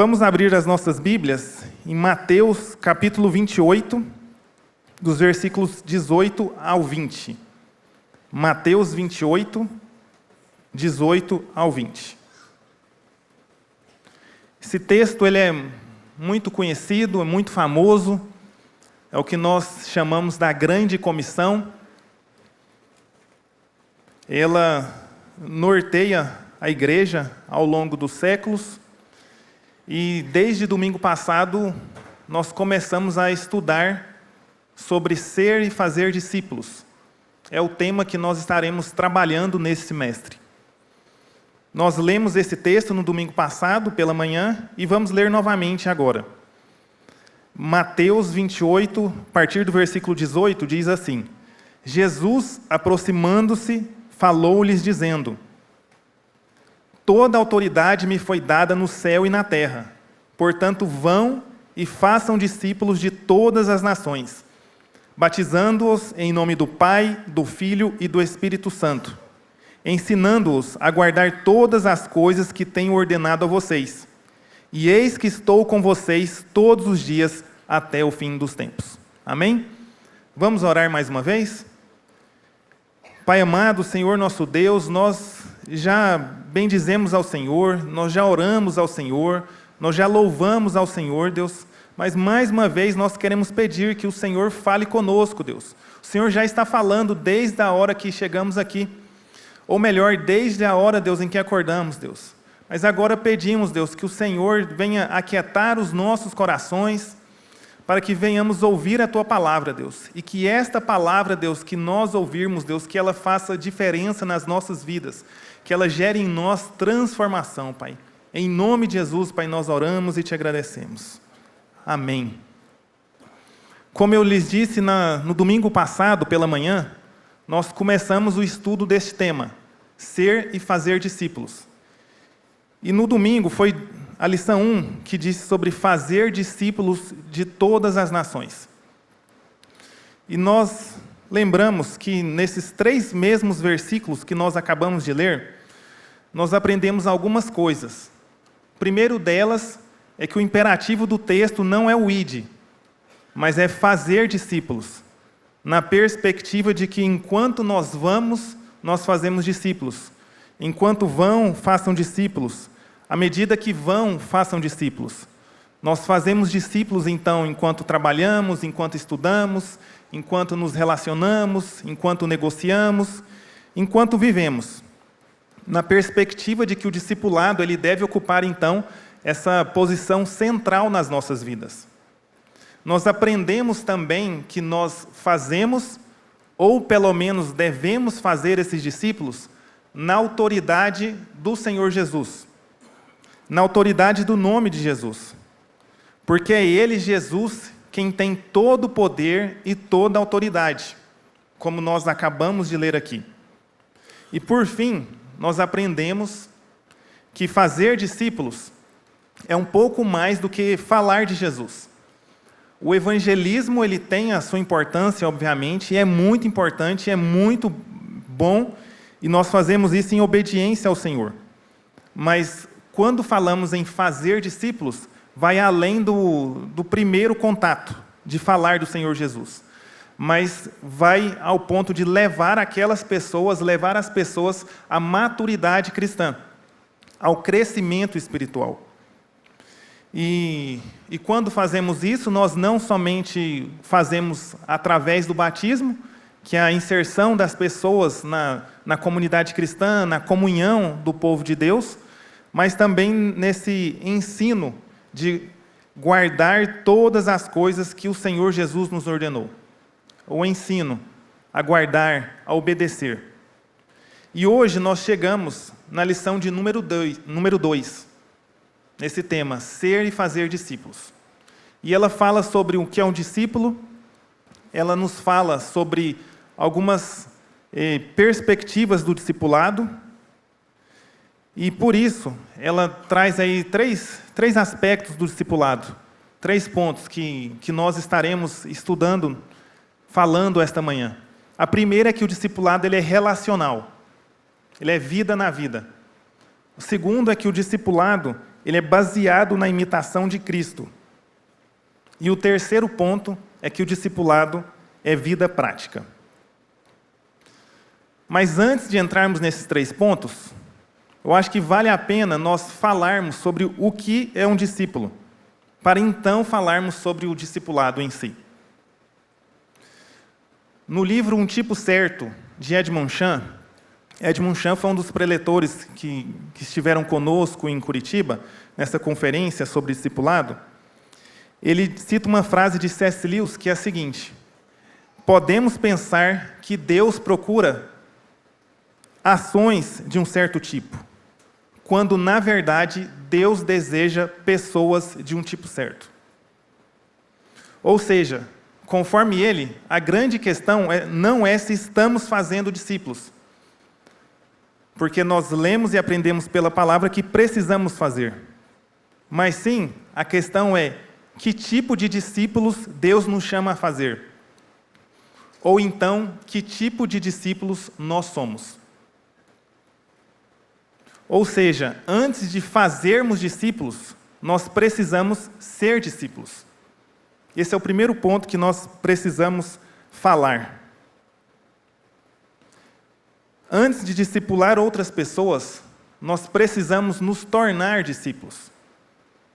Vamos abrir as nossas Bíblias em Mateus, capítulo 28, dos versículos 18 ao 20. Mateus 28, 18 ao 20. Esse texto ele é muito conhecido, é muito famoso, é o que nós chamamos da Grande Comissão. Ela norteia a igreja ao longo dos séculos. E desde domingo passado, nós começamos a estudar sobre ser e fazer discípulos. É o tema que nós estaremos trabalhando nesse semestre. Nós lemos esse texto no domingo passado, pela manhã, e vamos ler novamente agora. Mateus 28, a partir do versículo 18, diz assim: Jesus, aproximando-se, falou-lhes dizendo: Toda autoridade me foi dada no céu e na terra. Portanto, vão e façam discípulos de todas as nações, batizando-os em nome do Pai, do Filho e do Espírito Santo, ensinando-os a guardar todas as coisas que tenho ordenado a vocês. E eis que estou com vocês todos os dias até o fim dos tempos. Amém? Vamos orar mais uma vez? Pai amado, Senhor nosso Deus, nós já bendizemos ao Senhor, nós já oramos ao Senhor, nós já louvamos ao Senhor, Deus, mas mais uma vez nós queremos pedir que o Senhor fale conosco, Deus. O Senhor já está falando desde a hora que chegamos aqui, ou melhor, desde a hora, Deus, em que acordamos, Deus. Mas agora pedimos, Deus, que o Senhor venha aquietar os nossos corações, para que venhamos ouvir a Tua palavra, Deus, e que esta palavra, Deus, que nós ouvirmos, Deus, que ela faça diferença nas nossas vidas, que ela gere em nós transformação, Pai. Em nome de Jesus, Pai, nós oramos e Te agradecemos. Amém. Como eu lhes disse no domingo passado, pela manhã, nós começamos o estudo deste tema, ser e fazer discípulos. E no domingo foi a lição 1, que disse sobre fazer discípulos de todas as nações. E nós lembramos que nesses 3 mesmos versículos que nós acabamos de ler, nós aprendemos algumas coisas. O primeiro delas é que o imperativo do texto não é o ide, mas é fazer discípulos, na perspectiva de que enquanto nós vamos, nós fazemos discípulos. Enquanto vão, façam discípulos. À medida que vão, façam discípulos. Nós fazemos discípulos, então, enquanto trabalhamos, enquanto estudamos, enquanto nos relacionamos, enquanto negociamos, enquanto vivemos. Na perspectiva de que o discipulado ele deve ocupar, então, essa posição central nas nossas vidas. Nós aprendemos também que nós fazemos, ou pelo menos devemos fazer esses discípulos, na autoridade do Senhor Jesus. Na autoridade do nome de Jesus. Porque é Ele, Jesus, quem tem todo o poder e toda a autoridade, como nós acabamos de ler aqui. E por fim, nós aprendemos que fazer discípulos é um pouco mais do que falar de Jesus. O evangelismo ele tem a sua importância, obviamente, e é muito importante, é muito bom, e nós fazemos isso em obediência ao Senhor. Mas quando falamos em fazer discípulos, vai além do primeiro contato, de falar do Senhor Jesus. Mas vai ao ponto de levar as pessoas à maturidade cristã, ao crescimento espiritual. E quando fazemos isso, nós não somente fazemos através do batismo, que é a inserção das pessoas na comunidade cristã, na comunhão do povo de Deus, mas também nesse ensino de guardar todas as coisas que o Senhor Jesus nos ordenou. O ensino a guardar, a obedecer. E hoje nós chegamos na lição de número 2, nesse tema, ser e fazer discípulos. E ela fala sobre o que é um discípulo, ela nos fala sobre algumas perspectivas do discipulado, e por isso, ela traz aí três aspectos do discipulado, 3 pontos que nós estaremos estudando, falando esta manhã. A primeira é que o discipulado ele é relacional, ele é vida na vida. O segundo é que o discipulado ele é baseado na imitação de Cristo. E o terceiro ponto é que o discipulado é vida prática. Mas antes de entrarmos nesses 3 pontos, eu acho que vale a pena nós falarmos sobre o que é um discípulo, para então falarmos sobre o discipulado em si. No livro Um Tipo Certo, de Edmond Chan foi um dos preletores que estiveram conosco em Curitiba, nessa conferência sobre discipulado. Ele cita uma frase de C.S. Lewis que é a seguinte: podemos pensar que Deus procura ações de um certo tipo, quando, na verdade, Deus deseja pessoas de um tipo certo. Ou seja, conforme ele, a grande questão não é se estamos fazendo discípulos, porque nós lemos e aprendemos pela palavra que precisamos fazer. Mas sim, a questão é que tipo de discípulos Deus nos chama a fazer. Ou então, que tipo de discípulos nós somos. Ou seja, antes de fazermos discípulos, nós precisamos ser discípulos. Esse é o primeiro ponto que nós precisamos falar. Antes de discipular outras pessoas, nós precisamos nos tornar discípulos.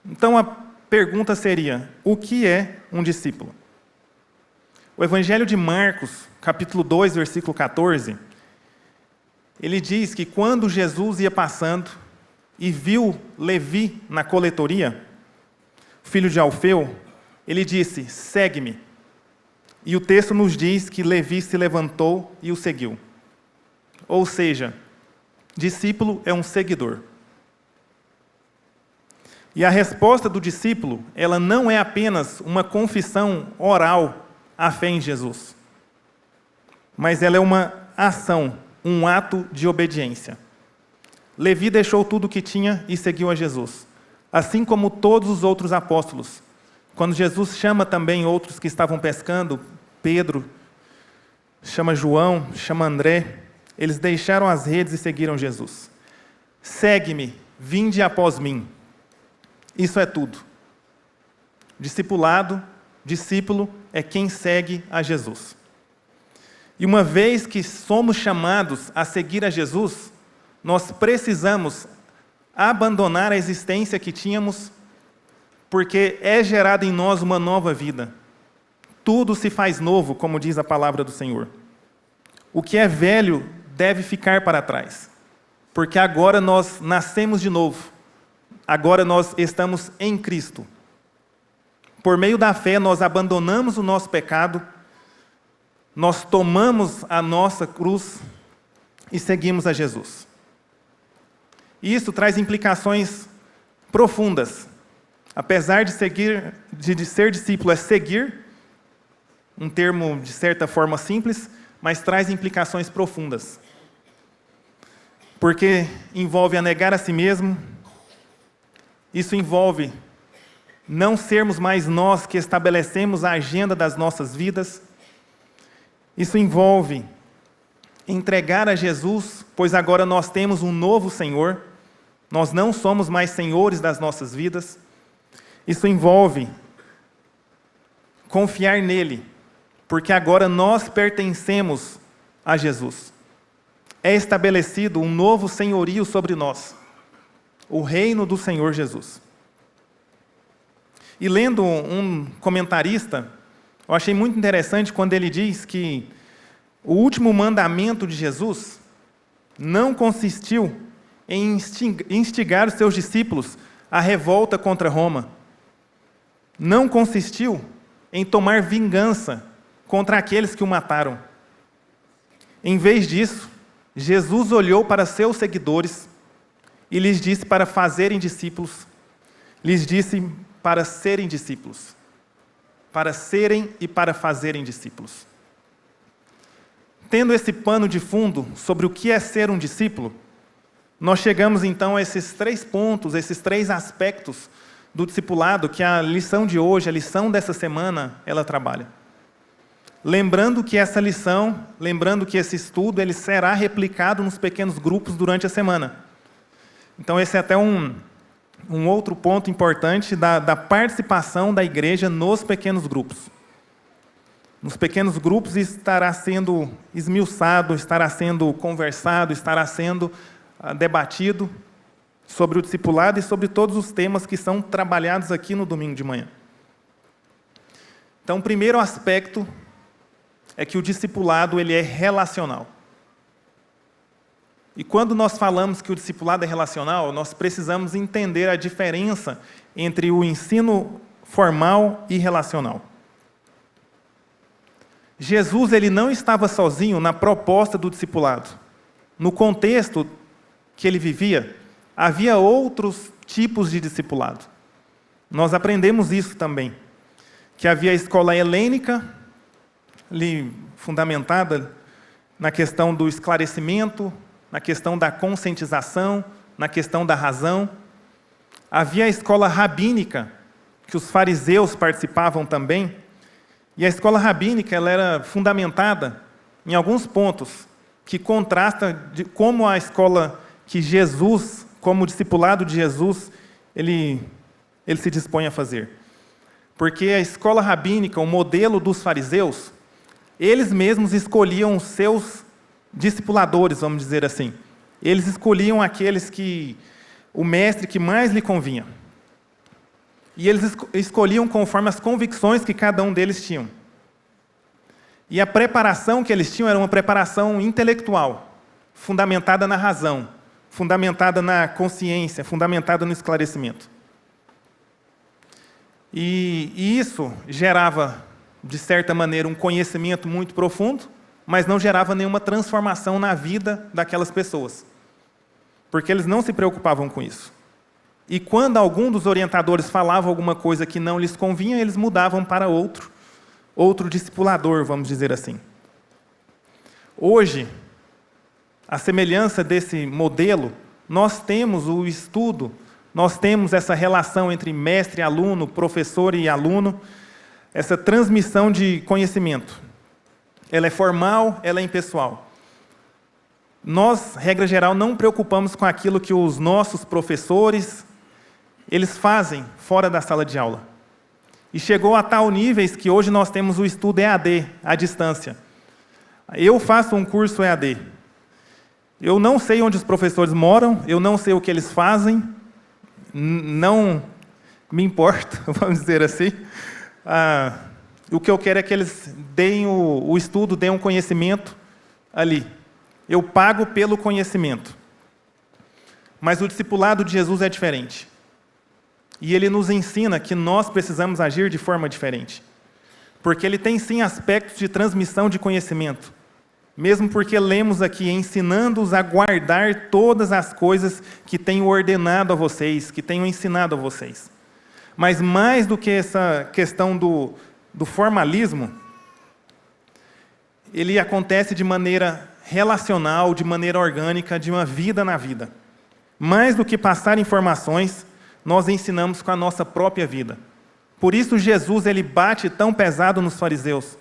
Então a pergunta seria: o que é um discípulo? O Evangelho de Marcos, capítulo 2, versículo 14, ele diz que quando Jesus ia passando e viu Levi na coletoria, filho de Alfeu, ele disse: segue-me. E o texto nos diz que Levi se levantou e o seguiu. Ou seja, discípulo é um seguidor. E a resposta do discípulo, ela não é apenas uma confissão oral à fé em Jesus, mas ela é uma ação, um ato de obediência. Levi deixou tudo o que tinha e seguiu a Jesus, assim como todos os outros apóstolos. Quando Jesus chama também outros que estavam pescando, Pedro, chama João, chama André, eles deixaram as redes e seguiram Jesus. Segue-me, vinde após mim. Isso é tudo. Discipulado, discípulo é quem segue a Jesus. E uma vez que somos chamados a seguir a Jesus, nós precisamos abandonar a existência que tínhamos, porque é gerada em nós uma nova vida. Tudo se faz novo, como diz a palavra do Senhor. O que é velho deve ficar para trás, porque agora nós nascemos de novo. Agora nós estamos em Cristo. Por meio da fé, nós abandonamos o nosso pecado, nós tomamos a nossa cruz e seguimos a Jesus. Isso traz implicações profundas. Apesar de ser discípulo é seguir, um termo de certa forma simples, mas traz implicações profundas. Porque envolve a negar a si mesmo, isso envolve não sermos mais nós que estabelecemos a agenda das nossas vidas. Isso envolve entregar a Jesus, pois agora nós temos um novo Senhor. Nós não somos mais senhores das nossas vidas. Isso envolve confiar nele, porque agora nós pertencemos a Jesus. É estabelecido um novo senhorio sobre nós, o reino do Senhor Jesus. E lendo um comentarista, eu achei muito interessante quando ele diz que o último mandamento de Jesus não consistiu em instigar os seus discípulos à revolta contra Roma. Não consistiu em tomar vingança contra aqueles que o mataram. Em vez disso, Jesus olhou para seus seguidores e lhes disse para fazerem discípulos, lhes disse para serem discípulos, para serem e para fazerem discípulos. Tendo esse pano de fundo sobre o que é ser um discípulo, nós chegamos então a esses 3 pontos, esses 3 aspectos do discipulado que a lição de hoje, a lição dessa semana, ela trabalha. Lembrando que essa lição, lembrando que esse estudo, ele será replicado nos pequenos grupos durante a semana. Então esse é até um um outro ponto importante da participação da igreja nos pequenos grupos. Nos pequenos grupos estará sendo esmiuçado, estará sendo conversado, estará sendo debatido sobre o discipulado e sobre todos os temas que são trabalhados aqui no domingo de manhã. Então, o primeiro aspecto é que o discipulado ele é relacional. E quando nós falamos que o discipulado é relacional, nós precisamos entender a diferença entre o ensino formal e relacional. Jesus ele não estava sozinho na proposta do discipulado. No contexto que ele vivia, havia outros tipos de discipulado. Nós aprendemos isso também, que havia a escola helênica, ali fundamentada na questão do esclarecimento, na questão da conscientização, na questão da razão. Havia a escola rabínica, que os fariseus participavam também, e a escola rabínica ela era fundamentada em alguns pontos que contrastam de como a escola que Jesus, como o discipulado de Jesus, ele se dispõe a fazer. Porque a escola rabínica, o modelo dos fariseus, eles mesmos escolhiam os seus discipuladores, vamos dizer assim. Eles escolhiam aqueles o mestre que mais lhe convinha. E eles escolhiam conforme as convicções que cada um deles tinham. E a preparação que eles tinham era uma preparação intelectual, fundamentada na razão, fundamentada na consciência, fundamentada no esclarecimento. E isso gerava, de certa maneira, um conhecimento muito profundo, mas não gerava nenhuma transformação na vida daquelas pessoas, porque eles não se preocupavam com isso. E quando algum dos orientadores falava alguma coisa que não lhes convinha, eles mudavam para outro discipulador, vamos dizer assim. Hoje, a semelhança desse modelo, nós temos o estudo, nós temos essa relação entre mestre e aluno, professor e aluno, essa transmissão de conhecimento. Ela é formal, ela é impessoal. Nós, regra geral, não preocupamos com aquilo que os nossos professores eles fazem fora da sala de aula. E chegou a tal níveis que hoje nós temos o estudo EAD, à distância. Eu faço um curso EAD. Eu não sei onde os professores moram, eu não sei o que eles fazem, não me importa, vamos dizer assim. O que eu quero é que eles deem o estudo, deem um conhecimento ali. Eu pago pelo conhecimento. Mas o discipulado de Jesus é diferente. E ele nos ensina que nós precisamos agir de forma diferente. Porque ele tem sim aspectos de transmissão de conhecimento. Mesmo porque lemos aqui, ensinando-os a guardar todas as coisas que tenho ordenado a vocês, que tenho ensinado a vocês. Mas mais do que essa questão do formalismo, ele acontece de maneira relacional, de maneira orgânica, de uma vida na vida. Mais do que passar informações, nós ensinamos com a nossa própria vida. Por isso Jesus ele bate tão pesado nos fariseus.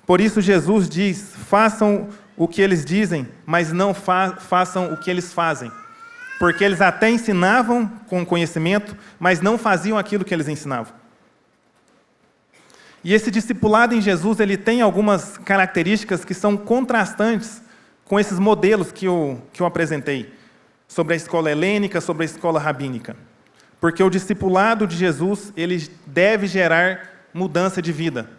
Por isso Jesus diz, façam o que eles dizem, mas não façam o que eles fazem. Porque eles até ensinavam com conhecimento, mas não faziam aquilo que eles ensinavam. E esse discipulado em Jesus ele tem algumas características que são contrastantes com esses modelos que eu apresentei, sobre a escola helênica, sobre a escola rabínica. Porque o discipulado de Jesus ele deve gerar mudança de vida.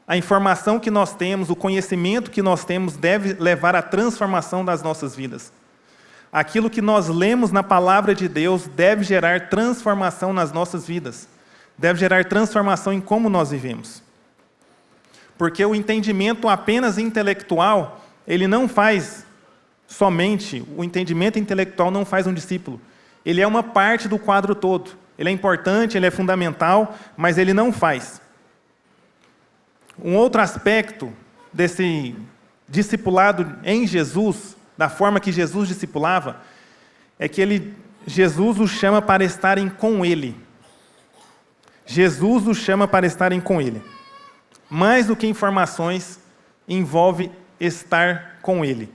A informação que nós temos, o conhecimento que nós temos deve levar à transformação das nossas vidas. Aquilo que nós lemos na palavra de Deus deve gerar transformação nas nossas vidas. Deve gerar transformação em como nós vivemos. Porque o entendimento apenas intelectual, ele não faz somente, o entendimento intelectual não faz um discípulo. Ele é uma parte do quadro todo. Ele é importante, ele é fundamental, mas ele não faz. Um outro aspecto desse discipulado em Jesus, da forma que Jesus discipulava, é que Jesus os chama para estarem com Ele. Jesus os chama para estarem com Ele. Mais do que informações, envolve estar com Ele.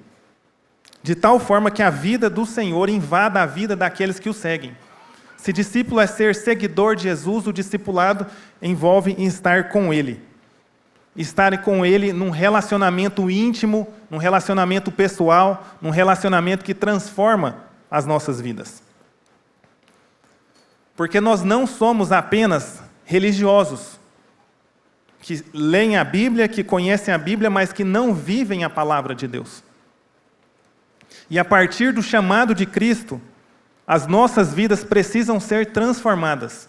De tal forma que a vida do Senhor invada a vida daqueles que o seguem. Se discípulo é ser seguidor de Jesus, o discipulado envolve estar com Ele. Estar com Ele num relacionamento íntimo, num relacionamento pessoal, num relacionamento que transforma as nossas vidas. Porque nós não somos apenas religiosos, que leem a Bíblia, que conhecem a Bíblia, mas que não vivem a palavra de Deus. E a partir do chamado de Cristo, as nossas vidas precisam ser transformadas.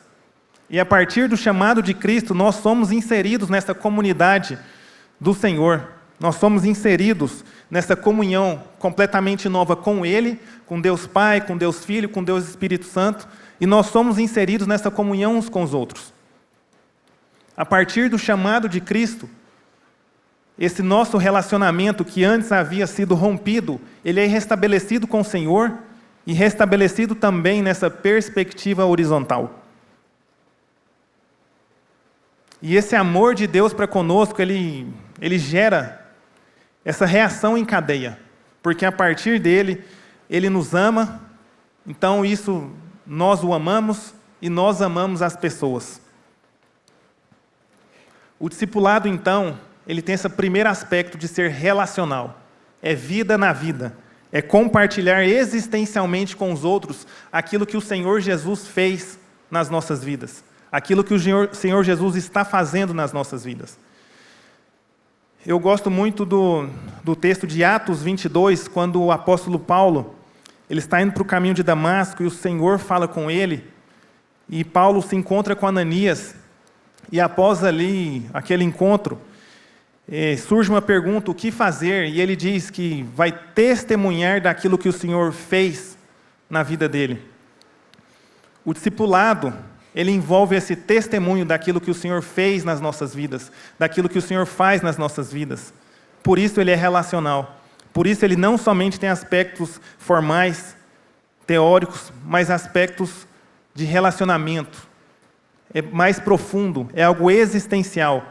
E a partir do chamado de Cristo, nós somos inseridos nessa comunidade do Senhor. Nós somos inseridos nessa comunhão completamente nova com Ele, com Deus Pai, com Deus Filho, com Deus Espírito Santo, e nós somos inseridos nessa comunhão uns com os outros. A partir do chamado de Cristo, esse nosso relacionamento que antes havia sido rompido, ele é restabelecido com o Senhor e restabelecido também nessa perspectiva horizontal. E esse amor de Deus para conosco, ele gera essa reação em cadeia, porque a partir dele, ele nos ama, então isso nós o amamos e nós amamos as pessoas. O discipulado, então, ele tem esse primeiro aspecto de ser relacional. É vida na vida. É compartilhar existencialmente com os outros aquilo que o Senhor Jesus fez nas nossas vidas. Aquilo que o Senhor Jesus está fazendo nas nossas vidas. Eu gosto muito do texto de Atos 22, quando o apóstolo Paulo ele está indo para o caminho de Damasco e o Senhor fala com ele. E Paulo se encontra com Ananias. E após ali, aquele encontro, surge uma pergunta, o que fazer? E ele diz que vai testemunhar daquilo que o Senhor fez na vida dele. O discipulado, ele envolve esse testemunho daquilo que o Senhor fez nas nossas vidas, daquilo que o Senhor faz nas nossas vidas. Por isso ele é relacional. Por isso ele não somente tem aspectos formais, teóricos, mas aspectos de relacionamento. É mais profundo, é algo existencial.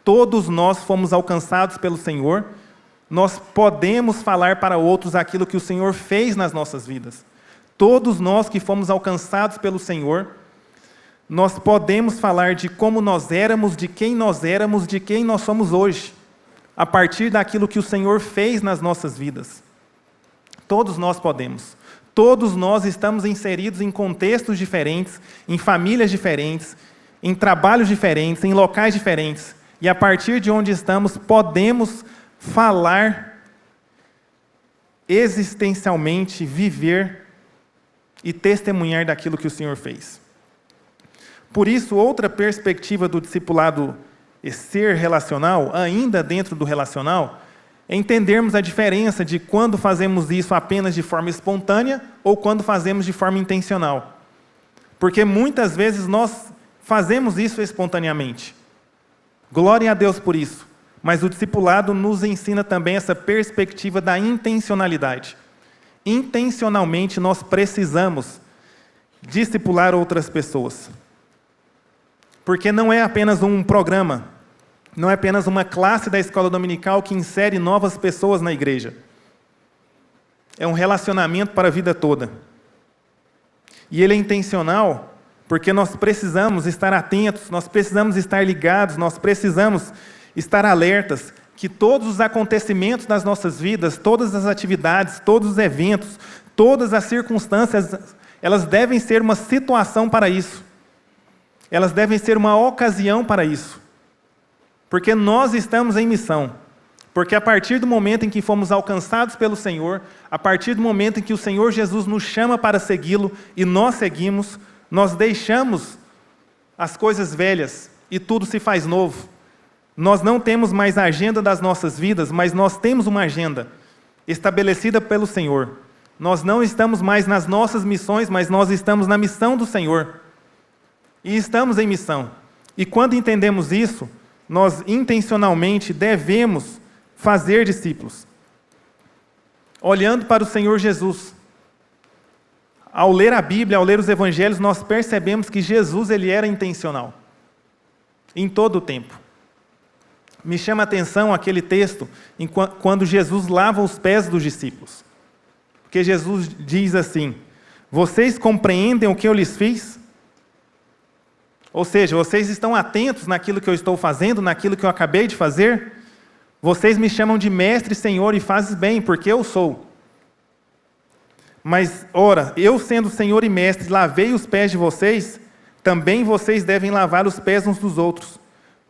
Todos nós fomos alcançados pelo Senhor, nós podemos falar para outros aquilo que o Senhor fez nas nossas vidas. Todos nós que fomos alcançados pelo Senhor, nós podemos falar de como nós éramos, de quem nós somos hoje, a partir daquilo que o Senhor fez nas nossas vidas. Todos nós podemos. Todos nós estamos inseridos em contextos diferentes, em famílias diferentes, em trabalhos diferentes, em locais diferentes. E a partir de onde estamos, podemos falar existencialmente, viver e testemunhar daquilo que o Senhor fez. Por isso, outra perspectiva do discipulado ser relacional, ainda dentro do relacional, é entendermos a diferença de quando fazemos isso apenas de forma espontânea ou quando fazemos de forma intencional. Porque muitas vezes nós fazemos isso espontaneamente. Glória a Deus por isso. Mas o discipulado nos ensina também essa perspectiva da intencionalidade. Intencionalmente nós precisamos discipular outras pessoas. Porque não é apenas um programa, não é apenas uma classe da escola dominical que insere novas pessoas na igreja. É um relacionamento para a vida toda. E ele é intencional porque nós precisamos estar atentos, nós precisamos estar ligados, nós precisamos estar alertas que todos os acontecimentos das nossas vidas, todas as atividades, todos os eventos, todas as circunstâncias, elas devem ser uma situação para isso. Elas devem ser uma ocasião para isso. Porque nós estamos em missão. Porque a partir do momento em que fomos alcançados pelo Senhor, a partir do momento em que o Senhor Jesus nos chama para segui-lo e nós seguimos, nós deixamos as coisas velhas e tudo se faz novo. Nós não temos mais a agenda das nossas vidas, mas nós temos uma agenda estabelecida pelo Senhor. Nós não estamos mais nas nossas missões, mas nós estamos na missão do Senhor. E estamos em missão. E quando entendemos isso, nós intencionalmente devemos fazer discípulos. Olhando para o Senhor Jesus. Ao ler a Bíblia, ao ler os Evangelhos, nós percebemos que Jesus ele era intencional. Em todo o tempo. Me chama a atenção aquele texto quando Jesus lava os pés dos discípulos. Porque Jesus diz assim: Vocês compreendem o que eu lhes fiz? Ou seja, vocês estão atentos naquilo que eu estou fazendo, naquilo que eu acabei de fazer? Vocês me chamam de mestre, Senhor, e fazes bem, porque eu sou. Mas, ora, eu sendo Senhor e mestre, lavei os pés de vocês, também vocês devem lavar os pés uns dos outros,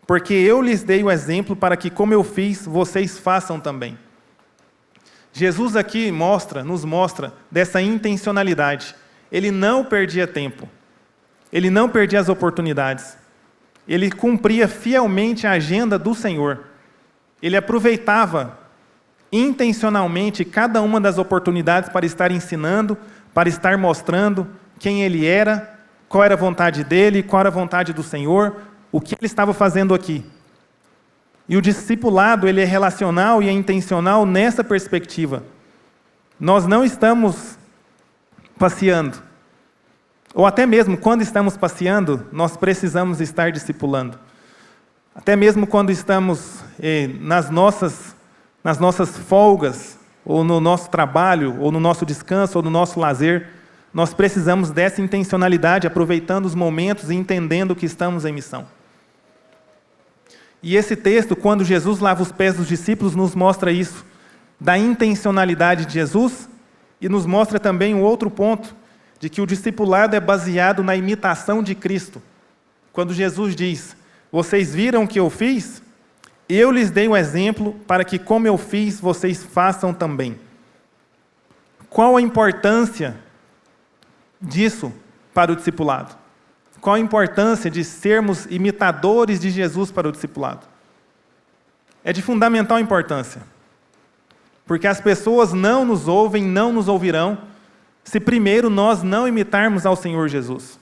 porque eu lhes dei o exemplo para que, como eu fiz, vocês façam também. Jesus aqui nos mostra dessa intencionalidade. Ele não perdia tempo. Ele não perdia as oportunidades. Ele cumpria fielmente a agenda do Senhor. Ele aproveitava intencionalmente cada uma das oportunidades para estar ensinando, para estar mostrando quem ele era, qual era a vontade dele, qual era a vontade do Senhor, o que ele estava fazendo aqui. E o discipulado, ele é relacional e é intencional nessa perspectiva. Nós não estamos passeando. Ou até mesmo quando estamos passeando, nós precisamos estar discipulando. Até mesmo quando estamos nas nossas folgas, ou no nosso trabalho, ou no nosso descanso, ou no nosso lazer, nós precisamos dessa intencionalidade, aproveitando os momentos e entendendo que estamos em missão. E esse texto, quando Jesus lava os pés dos discípulos, nos mostra isso, da intencionalidade de Jesus, e nos mostra também um outro ponto, de que o discipulado é baseado na imitação de Cristo. Quando Jesus diz, vocês viram o que eu fiz? Eu lhes dei o exemplo para que, como eu fiz, vocês façam também. Qual a importância disso para o discipulado? Qual a importância de sermos imitadores de Jesus para o discipulado? É de fundamental importância. Porque as pessoas não nos ouvem, não nos ouvirão, se primeiro nós não imitarmos ao Senhor Jesus.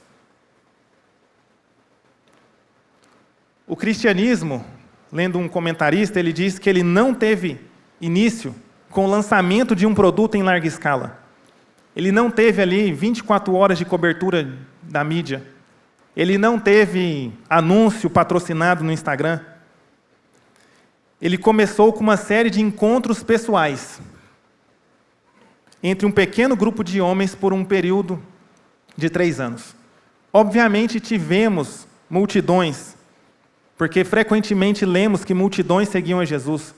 O cristianismo, lendo um comentarista, ele diz que ele não teve início com o lançamento de um produto em larga escala. Ele não teve ali 24 horas de cobertura da mídia. Ele não teve anúncio patrocinado no Instagram. Ele começou com uma série de encontros pessoais entre um pequeno grupo de homens por um período de 3 anos. Obviamente tivemos multidões, porque frequentemente lemos que multidões seguiam a Jesus.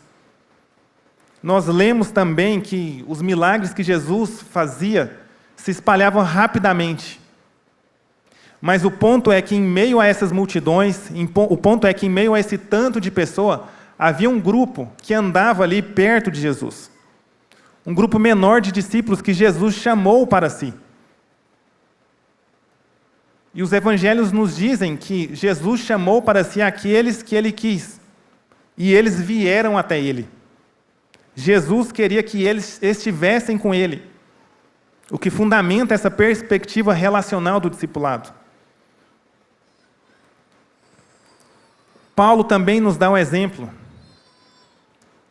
Nós lemos também que os milagres que Jesus fazia se espalhavam rapidamente. Mas o ponto é que em meio a essas multidões, o ponto é que em meio a esse tanto de pessoa, havia um grupo que andava ali perto de Jesus. Um grupo menor de discípulos que Jesus chamou para si. E os evangelhos nos dizem que Jesus chamou para si aqueles que ele quis. E eles vieram até ele. Jesus queria que eles estivessem com ele. O que fundamenta essa perspectiva relacional do discipulado. Paulo também nos dá um exemplo.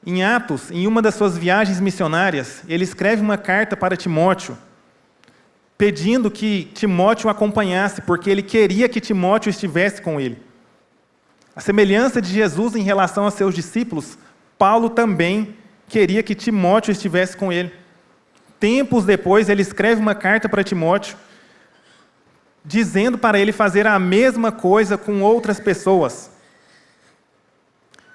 Em Atos, em uma das suas viagens missionárias, ele escreve uma carta para Timóteo, pedindo que Timóteo o acompanhasse, porque ele queria que Timóteo estivesse com ele. A semelhança de Jesus em relação a seus discípulos, Paulo também queria que Timóteo estivesse com ele. Tempos depois, ele escreve uma carta para Timóteo, dizendo para ele fazer a mesma coisa com outras pessoas.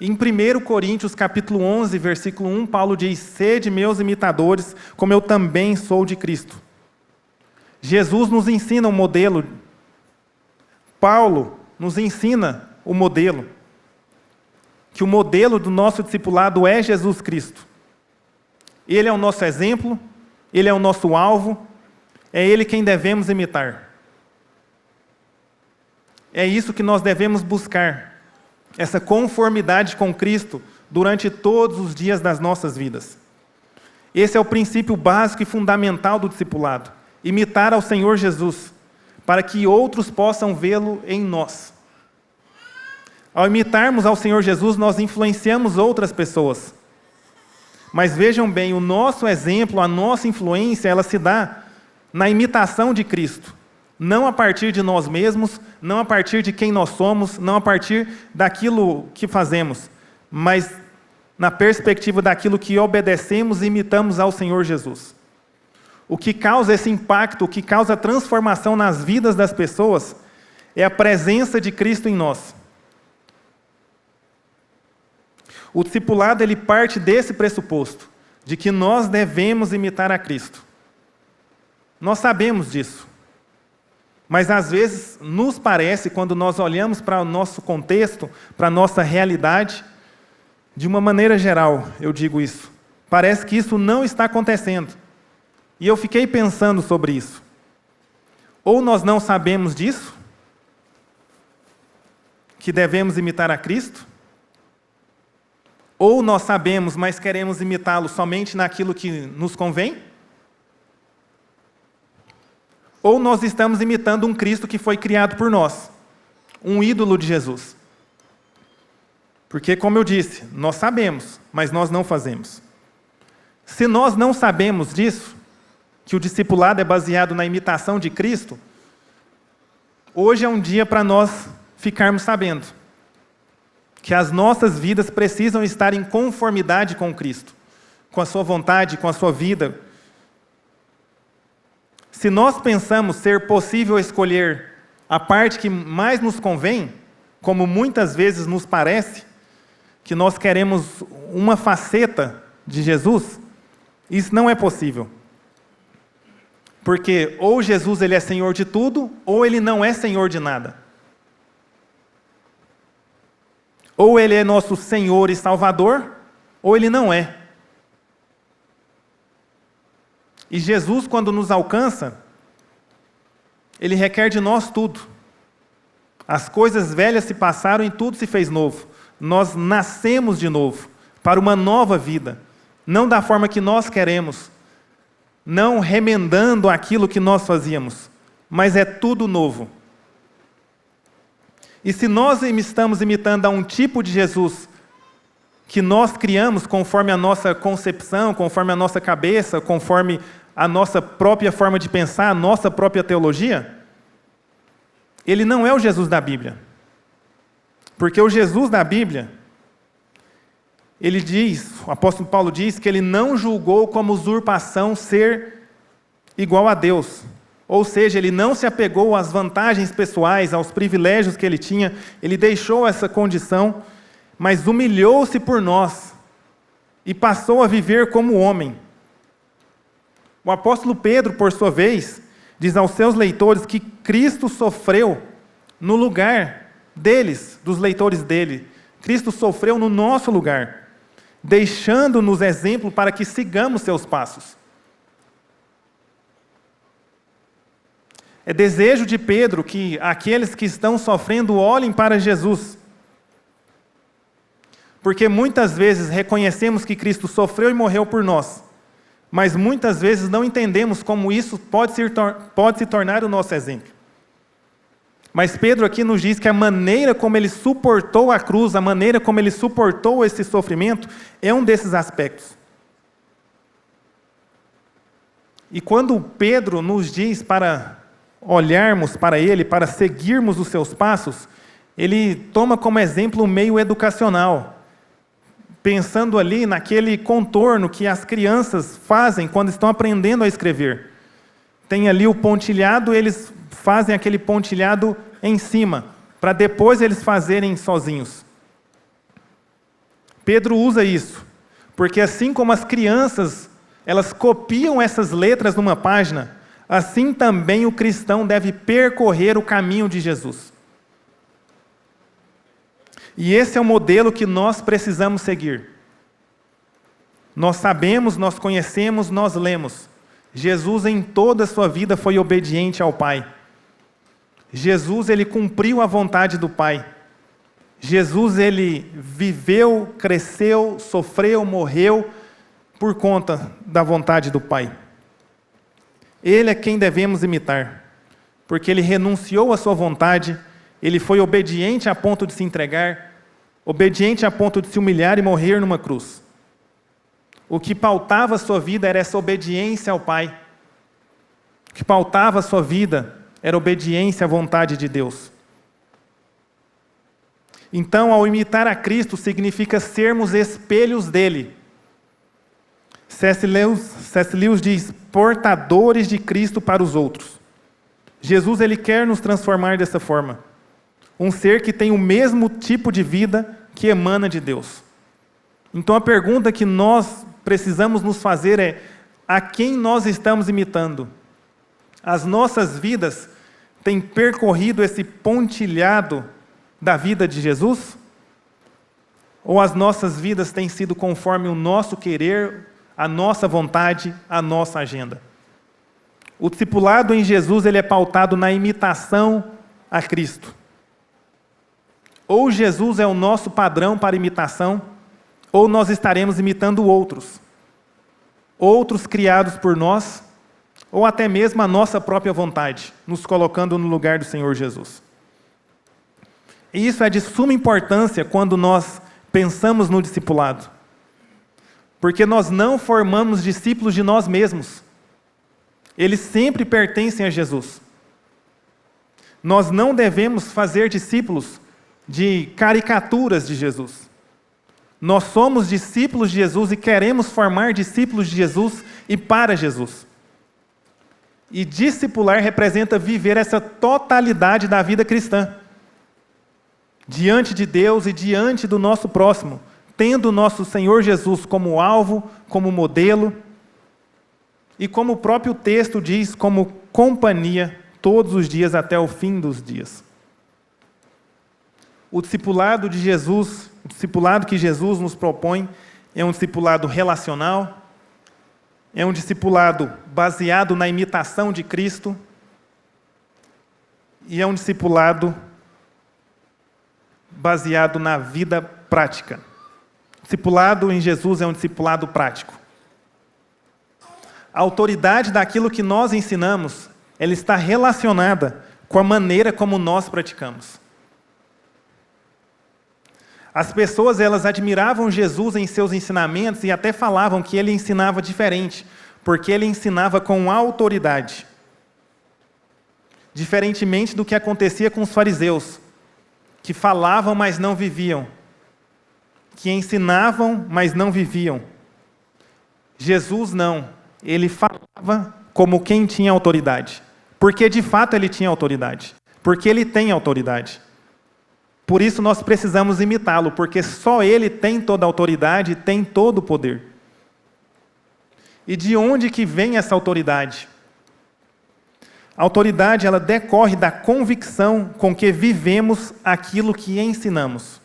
Em 1 Coríntios, capítulo 11, versículo 1, Paulo diz, sede meus imitadores, como eu também sou de Cristo. Jesus nos ensina um modelo. Paulo nos ensina o modelo. Que o modelo do nosso discipulado é Jesus Cristo. Ele é o nosso exemplo, ele é o nosso alvo, é ele quem devemos imitar. É isso que nós devemos buscar. Essa conformidade com Cristo durante todos os dias das nossas vidas. Esse é o princípio básico e fundamental do discipulado. Imitar ao Senhor Jesus, para que outros possam vê-lo em nós. Ao imitarmos ao Senhor Jesus, nós influenciamos outras pessoas. Mas vejam bem, o nosso exemplo, a nossa influência, ela se dá na imitação de Cristo. Não a partir de nós mesmos, não a partir de quem nós somos, não a partir daquilo que fazemos, mas na perspectiva daquilo que obedecemos e imitamos ao Senhor Jesus. O que causa esse impacto, o que causa transformação nas vidas das pessoas, é a presença de Cristo em nós. O discipulado ele parte desse pressuposto, de que nós devemos imitar a Cristo. Nós sabemos disso. Mas às vezes nos parece, quando nós olhamos para o nosso contexto, para a nossa realidade, de uma maneira geral, eu digo isso, parece que isso não está acontecendo. E eu fiquei pensando sobre isso. Ou nós não sabemos disso, que devemos imitar a Cristo, ou nós sabemos, mas queremos imitá-lo somente naquilo que nos convém, ou nós estamos imitando um Cristo que foi criado por nós, um ídolo de Jesus. Porque, como eu disse, nós sabemos, mas nós não fazemos. Se nós não sabemos disso, que o discipulado é baseado na imitação de Cristo, hoje é um dia para nós ficarmos sabendo que as nossas vidas precisam estar em conformidade com Cristo, com a sua vontade, com a sua vida. Se nós pensamos ser possível escolher a parte que mais nos convém, como muitas vezes nos parece, que nós queremos uma faceta de Jesus, isso não é possível. Porque ou Jesus ele é Senhor de tudo, ou ele não é Senhor de nada. Ou ele é nosso Senhor e Salvador, ou ele não é. E Jesus, quando nos alcança, ele requer de nós tudo. As coisas velhas se passaram e tudo se fez novo. Nós nascemos de novo, para uma nova vida. Não da forma que nós queremos, não remendando aquilo que nós fazíamos, mas é tudo novo. E se nós estamos imitando a um tipo de Jesus que nós criamos conforme a nossa concepção, conforme a nossa cabeça, conforme a nossa própria forma de pensar, a nossa própria teologia, ele não é o Jesus da Bíblia. Porque o Jesus da Bíblia, ele diz, o apóstolo Paulo diz que ele não julgou como usurpação ser igual a Deus. Ou seja, ele não se apegou às vantagens pessoais, aos privilégios que ele tinha, ele deixou essa condição, mas humilhou-se por nós e passou a viver como homem. O apóstolo Pedro, por sua vez, diz aos seus leitores que Cristo sofreu no lugar deles, dos leitores dele. Cristo sofreu no nosso lugar, deixando-nos exemplo para que sigamos seus passos. É desejo de Pedro que aqueles que estão sofrendo olhem para Jesus. Porque muitas vezes reconhecemos que Cristo sofreu e morreu por nós, mas muitas vezes não entendemos como isso pode se tornar o nosso exemplo. Mas Pedro aqui nos diz que a maneira como ele suportou a cruz, a maneira como ele suportou esse sofrimento, é um desses aspectos. E quando Pedro nos diz para olharmos para ele, para seguirmos os seus passos, ele toma como exemplo um meio educacional, pensando ali naquele contorno que as crianças fazem quando estão aprendendo a escrever. Tem ali o pontilhado, eles fazem aquele pontilhado em cima, para depois eles fazerem sozinhos. Pedro usa isso, porque assim como as crianças, elas copiam essas letras numa página, assim também o cristão deve percorrer o caminho de Jesus. E esse é o modelo que nós precisamos seguir. Nós sabemos, nós conhecemos, nós lemos. Jesus em toda a sua vida foi obediente ao Pai. Jesus, ele cumpriu a vontade do Pai. Jesus, ele viveu, cresceu, sofreu, morreu por conta da vontade do Pai. Ele é quem devemos imitar, porque ele renunciou à sua vontade, ele foi obediente a ponto de se entregar, obediente a ponto de se humilhar e morrer numa cruz. O que pautava a sua vida era essa obediência ao Pai. O que pautava a sua vida era obediência à vontade de Deus. Então, ao imitar a Cristo, significa sermos espelhos dele. C.S. Lewis diz, portadores de Cristo para os outros. Jesus ele quer nos transformar dessa forma. Um ser que tem o mesmo tipo de vida que emana de Deus. Então a pergunta que nós precisamos nos fazer é, a quem nós estamos imitando? As nossas vidas têm percorrido esse pontilhado da vida de Jesus? Ou as nossas vidas têm sido conforme o nosso querer, a nossa vontade, a nossa agenda? O discipulado em Jesus ele é pautado na imitação a Cristo. Ou Jesus é o nosso padrão para imitação, ou nós estaremos imitando outros. Outros criados por nós, ou até mesmo a nossa própria vontade, nos colocando no lugar do Senhor Jesus. E isso é de suma importância quando nós pensamos no discipulado. Porque nós não formamos discípulos de nós mesmos. Eles sempre pertencem a Jesus. Nós não devemos fazer discípulos de caricaturas de Jesus. Nós somos discípulos de Jesus e queremos formar discípulos de Jesus e para Jesus. E discipular representa viver essa totalidade da vida cristã. Diante de Deus e diante do nosso próximo, tendo o nosso Senhor Jesus como alvo, como modelo, e como o próprio texto diz, como companhia, todos os dias até o fim dos dias. O discipulado de Jesus, o discipulado que Jesus nos propõe, é um discipulado relacional, é um discipulado baseado na imitação de Cristo, e é um discipulado baseado na vida prática. O discipulado em Jesus é um discipulado prático. A autoridade daquilo que nós ensinamos, ela está relacionada com a maneira como nós praticamos. As pessoas, elas admiravam Jesus em seus ensinamentos e até falavam que ele ensinava diferente, porque ele ensinava com autoridade. Diferentemente do que acontecia com os fariseus, que falavam, mas não viviam. Que ensinavam, mas não viviam. Jesus não. Ele falava como quem tinha autoridade. Porque de fato ele tinha autoridade. Porque ele tem autoridade. Por isso nós precisamos imitá-lo, porque só ele tem toda a autoridade e tem todo o poder. E de onde que vem essa autoridade? A autoridade, ela decorre da convicção com que vivemos aquilo que ensinamos.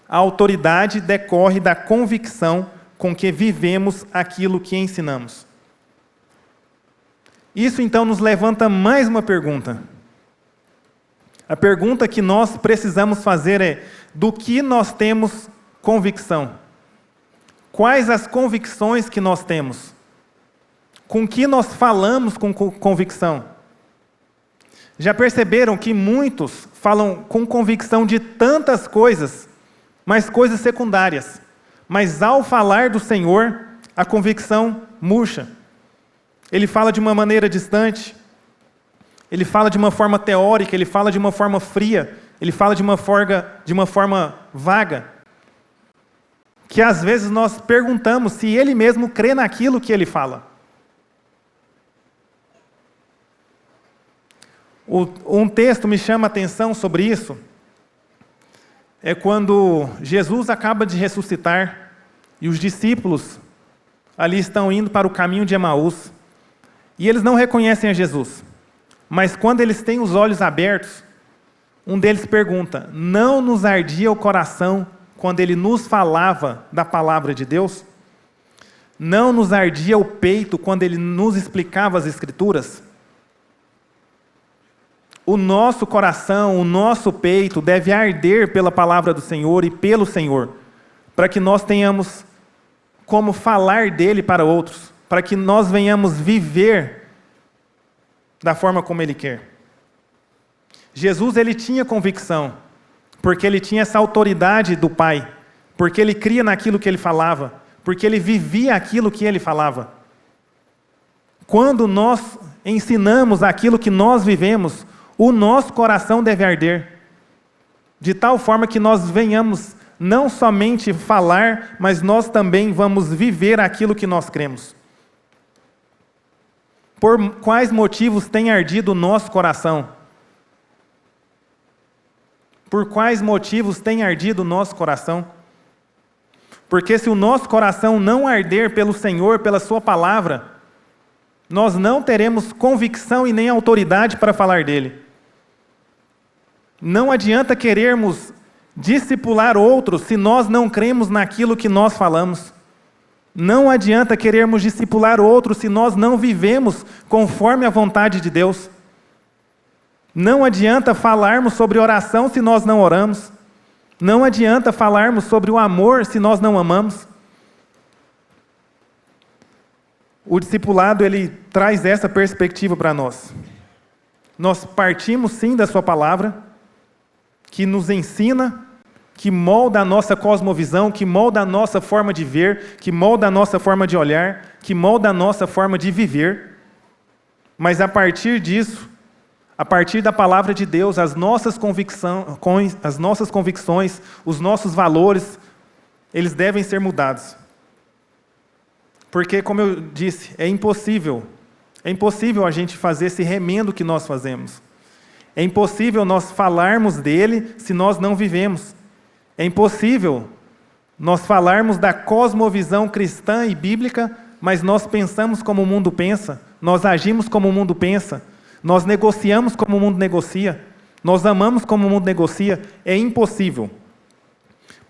A autoridade decorre da convicção com que vivemos aquilo que ensinamos. Isso então nos levanta mais uma pergunta. A pergunta que nós precisamos fazer é: do que nós temos convicção? Quais as convicções que nós temos? Com que nós falamos com convicção? Já perceberam que muitos falam com convicção de tantas coisas, mas coisas secundárias. Mas ao falar do Senhor, a convicção murcha. Ele fala de uma maneira distante. Ele fala de uma forma teórica, ele fala de uma forma fria, ele fala de uma forma vaga. Que às vezes nós perguntamos se ele mesmo crê naquilo que ele fala. Um texto me chama a atenção sobre isso. É quando Jesus acaba de ressuscitar e os discípulos ali estão indo para o caminho de Emaús. E eles não reconhecem a Jesus. Mas quando eles têm os olhos abertos, um deles pergunta: não nos ardia o coração quando ele nos falava da palavra de Deus? Não nos ardia o peito quando ele nos explicava as Escrituras? O nosso coração, o nosso peito deve arder pela palavra do Senhor e pelo Senhor, para que nós tenhamos como falar dele para outros, para que nós venhamos viver da forma como ele quer. Jesus, ele tinha convicção, porque ele tinha essa autoridade do Pai, porque ele cria naquilo que ele falava, porque ele vivia aquilo que ele falava. Quando nós ensinamos aquilo que nós vivemos, o nosso coração deve arder, de tal forma que nós venhamos não somente falar, mas nós também vamos viver aquilo que nós cremos. Por quais motivos tem ardido o nosso coração? Por quais motivos tem ardido o nosso coração? Porque se o nosso coração não arder pelo Senhor, pela sua palavra, nós não teremos convicção e nem autoridade para falar dele. Não adianta querermos discipular outros se nós não cremos naquilo que nós falamos. Não adianta querermos discipular outros se nós não vivemos conforme a vontade de Deus. Não adianta falarmos sobre oração se nós não oramos. Não adianta falarmos sobre o amor se nós não amamos. O discipulado, ele traz essa perspectiva para nós. Nós partimos sim da sua palavra, que nos ensina, que molda a nossa cosmovisão, que molda a nossa forma de ver, que molda a nossa forma de olhar, que molda a nossa forma de viver. Mas a partir disso, a partir da palavra de Deus, as nossas convicções, os nossos valores, eles devem ser mudados. Porque, como eu disse, é impossível a gente fazer esse remendo que nós fazemos. É impossível nós falarmos dele se nós não vivemos. É impossível nós falarmos da cosmovisão cristã e bíblica, mas nós pensamos como o mundo pensa, nós agimos como o mundo pensa, nós negociamos como o mundo negocia, nós amamos como o mundo negocia. É impossível.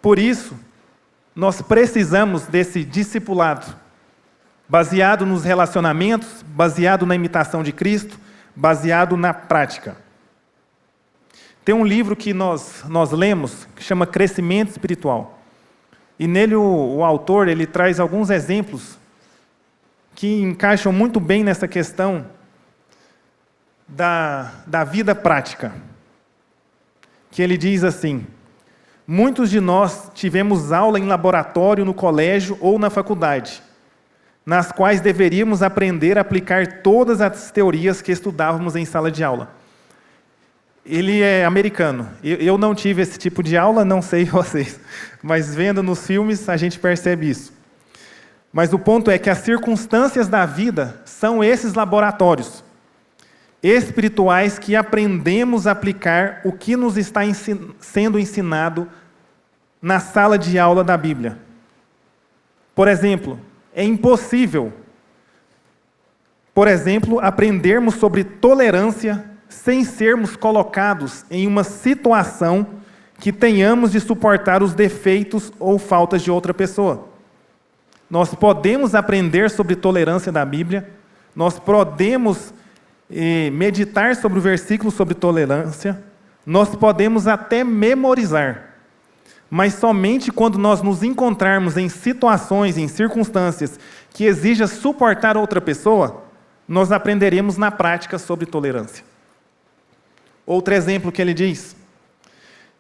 Por isso, nós precisamos desse discipulado, baseado nos relacionamentos, baseado na imitação de Cristo, baseado na prática. Tem um livro que nós lemos, que chama Crescimento Espiritual. E nele o autor ele traz alguns exemplos que encaixam muito bem nessa questão da vida prática. Que ele diz assim: muitos de nós tivemos aula em laboratório no colégio ou na faculdade, nas quais deveríamos aprender a aplicar todas as teorias que estudávamos em sala de aula. Ele é americano. Eu não tive esse tipo de aula, não sei vocês, mas vendo nos filmes a gente percebe isso. Mas o ponto é que as circunstâncias da vida são esses laboratórios espirituais que aprendemos a aplicar o que nos está sendo ensinado na sala de aula da Bíblia. Por exemplo, é impossível, aprendermos sobre tolerância sem sermos colocados em uma situação que tenhamos de suportar os defeitos ou faltas de outra pessoa. Nós podemos aprender sobre tolerância da Bíblia, nós podemos meditar sobre o versículo sobre tolerância, nós podemos até memorizar, mas somente quando nós nos encontrarmos em situações, em circunstâncias que exija suportar outra pessoa, nós aprenderemos na prática sobre tolerância. Outro exemplo que ele diz,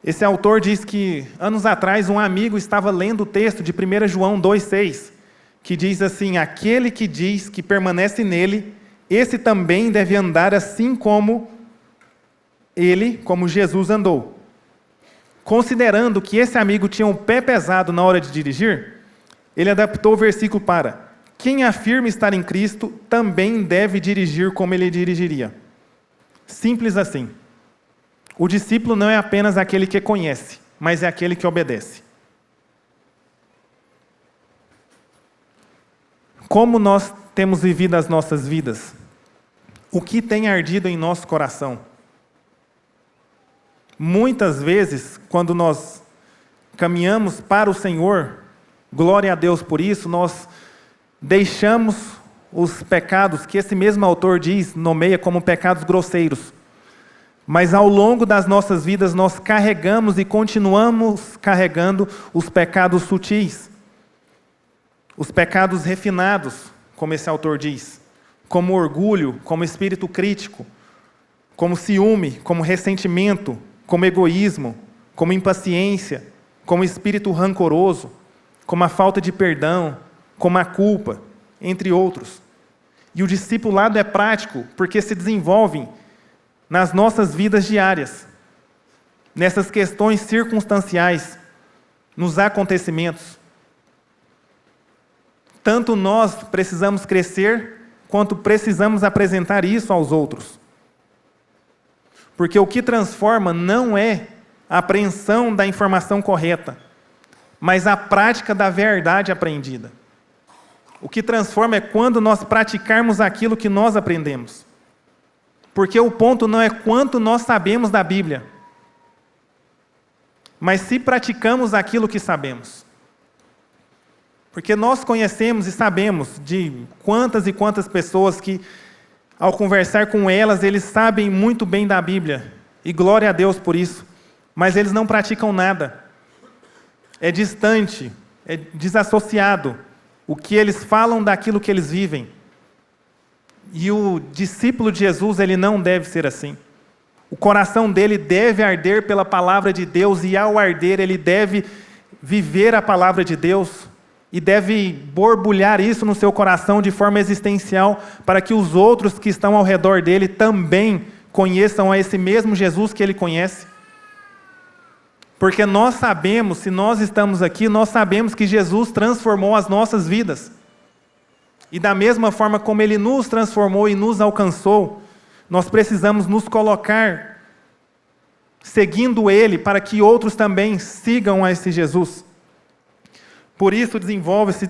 esse autor diz que anos atrás um amigo estava lendo o texto de 1 João 2,6, que diz assim: aquele que diz que permanece nele, esse também deve andar assim como ele, como Jesus andou. Considerando que esse amigo tinha um pé pesado na hora de dirigir, ele adaptou o versículo para: quem afirma estar em Cristo também deve dirigir como ele dirigiria. Simples assim. O discípulo não é apenas aquele que conhece, mas é aquele que obedece. Como nós temos vivido as nossas vidas? O que tem ardido em nosso coração? Muitas vezes, quando nós caminhamos para o Senhor, glória a Deus por isso, nós deixamos os pecados que esse mesmo autor diz, nomeia como pecados grosseiros. Mas ao longo das nossas vidas nós carregamos e continuamos carregando os pecados sutis, os pecados refinados, como esse autor diz, como orgulho, como espírito crítico, como ciúme, como ressentimento, como egoísmo, como impaciência, como espírito rancoroso, como a falta de perdão, como a culpa, entre outros. E o discipulado é prático porque se desenvolve nas nossas vidas diárias, nessas questões circunstanciais, nos acontecimentos. Tanto nós precisamos crescer, quanto precisamos apresentar isso aos outros. Porque o que transforma não é a apreensão da informação correta, mas a prática da verdade aprendida. O que transforma é quando nós praticarmos aquilo que nós aprendemos. Porque o ponto não é quanto nós sabemos da Bíblia, mas se praticamos aquilo que sabemos. Porque nós conhecemos e sabemos de quantas e quantas pessoas que, ao conversar com elas, eles sabem muito bem da Bíblia, e glória a Deus por isso, mas eles não praticam nada. É distante, é desassociado o que eles falam daquilo que eles vivem. E o discípulo de Jesus, ele não deve ser assim. O coração dele deve arder pela palavra de Deus, e ao arder ele deve viver a palavra de Deus, e deve borbulhar isso no seu coração de forma existencial, para que os outros que estão ao redor dele também conheçam a esse mesmo Jesus que ele conhece. Porque nós sabemos, se nós estamos aqui, nós sabemos que Jesus transformou as nossas vidas. E da mesma forma como Ele nos transformou e nos alcançou, nós precisamos nos colocar seguindo Ele, para que outros também sigam a esse Jesus. Por isso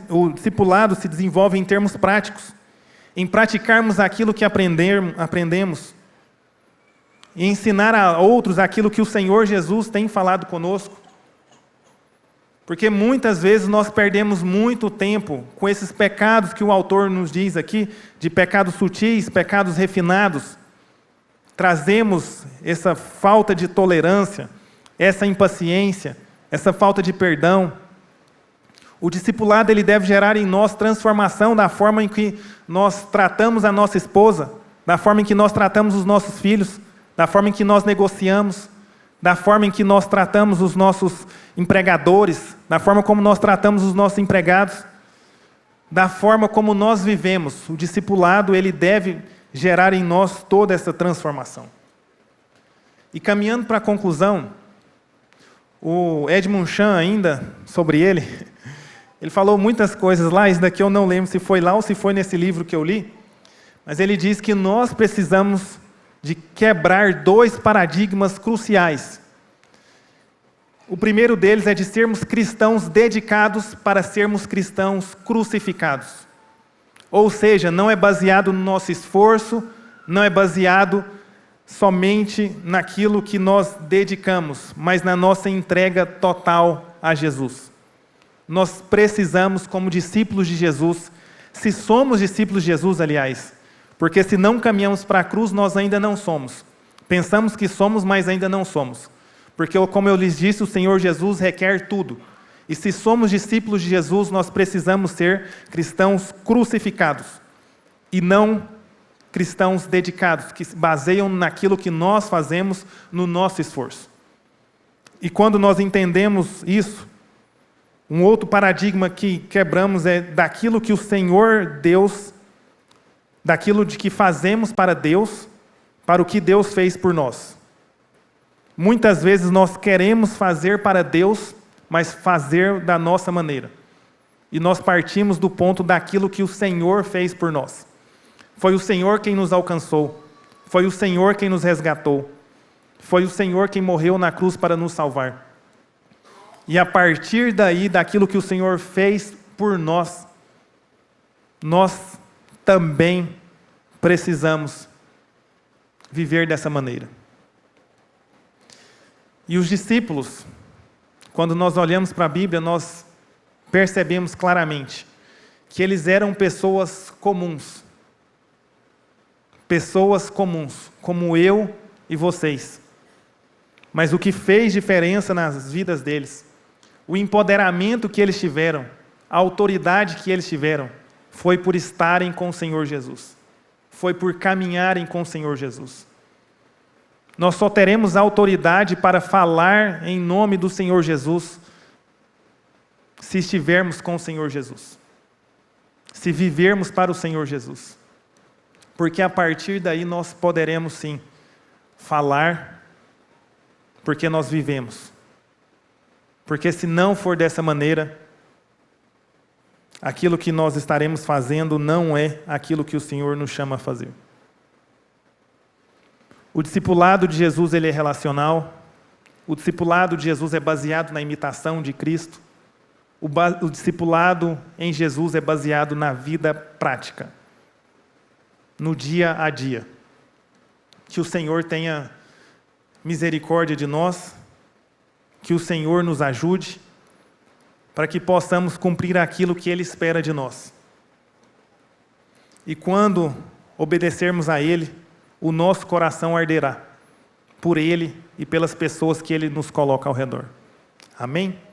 o discipulado se desenvolve em termos práticos, em praticarmos aquilo que aprendemos, e ensinar a outros aquilo que o Senhor Jesus tem falado conosco. Porque muitas vezes nós perdemos muito tempo com esses pecados que o autor nos diz aqui, de pecados sutis, pecados refinados. Trazemos essa falta de tolerância, essa impaciência, essa falta de perdão. O discipulado ele deve gerar em nós transformação da forma em que nós tratamos a nossa esposa, da forma em que nós tratamos os nossos filhos, da forma em que nós negociamos, da forma em que nós tratamos os nossos empregadores, da forma como nós tratamos os nossos empregados, da forma como nós vivemos. O discipulado ele deve gerar em nós toda essa transformação. E caminhando para a conclusão, o Edmund Chan ainda, sobre ele falou muitas coisas lá, isso daqui eu não lembro se foi lá ou se foi nesse livro que eu li, mas ele diz que nós precisamos de quebrar 2 paradigmas cruciais. O primeiro deles é de sermos cristãos dedicados para sermos cristãos crucificados. Ou seja, não é baseado no nosso esforço, não é baseado somente naquilo que nós dedicamos, mas na nossa entrega total a Jesus. Nós precisamos, como discípulos de Jesus, se somos discípulos de Jesus, aliás, porque se não caminhamos para a cruz, nós ainda não somos. Pensamos que somos, mas ainda não somos. Porque, como eu lhes disse, o Senhor Jesus requer tudo. E se somos discípulos de Jesus, nós precisamos ser cristãos crucificados. E não cristãos dedicados, que se baseiam naquilo que nós fazemos no nosso esforço. E quando nós entendemos isso, um outro paradigma que quebramos é daquilo que o Senhor Deus, daquilo de que fazemos para Deus, para o que Deus fez por nós. Muitas vezes nós queremos fazer para Deus, mas fazer da nossa maneira. E nós partimos do ponto daquilo que o Senhor fez por nós. Foi o Senhor quem nos alcançou. Foi o Senhor quem nos resgatou. Foi o Senhor quem morreu na cruz para nos salvar. E a partir daí, daquilo que o Senhor fez por nós, nós também precisamos viver dessa maneira. E os discípulos, quando nós olhamos para a Bíblia, nós percebemos claramente que eles eram pessoas comuns. Pessoas comuns, como eu e vocês. Mas o que fez diferença nas vidas deles, o empoderamento que eles tiveram, a autoridade que eles tiveram, foi por estarem com o Senhor Jesus. Foi por caminharem com o Senhor Jesus. Nós só teremos autoridade para falar em nome do Senhor Jesus se estivermos com o Senhor Jesus. Se vivermos para o Senhor Jesus. Porque a partir daí nós poderemos sim falar, porque nós vivemos. Porque se não for dessa maneira, aquilo que nós estaremos fazendo não é aquilo que o Senhor nos chama a fazer. O discipulado de Jesus ele é relacional. O discipulado de Jesus é baseado na imitação de Cristo. O discipulado em Jesus é baseado na vida prática, no dia a dia. Que o Senhor tenha misericórdia de nós, que o Senhor nos ajude, para que possamos cumprir aquilo que Ele espera de nós. E quando obedecermos a Ele, o nosso coração arderá por Ele e pelas pessoas que Ele nos coloca ao redor. Amém?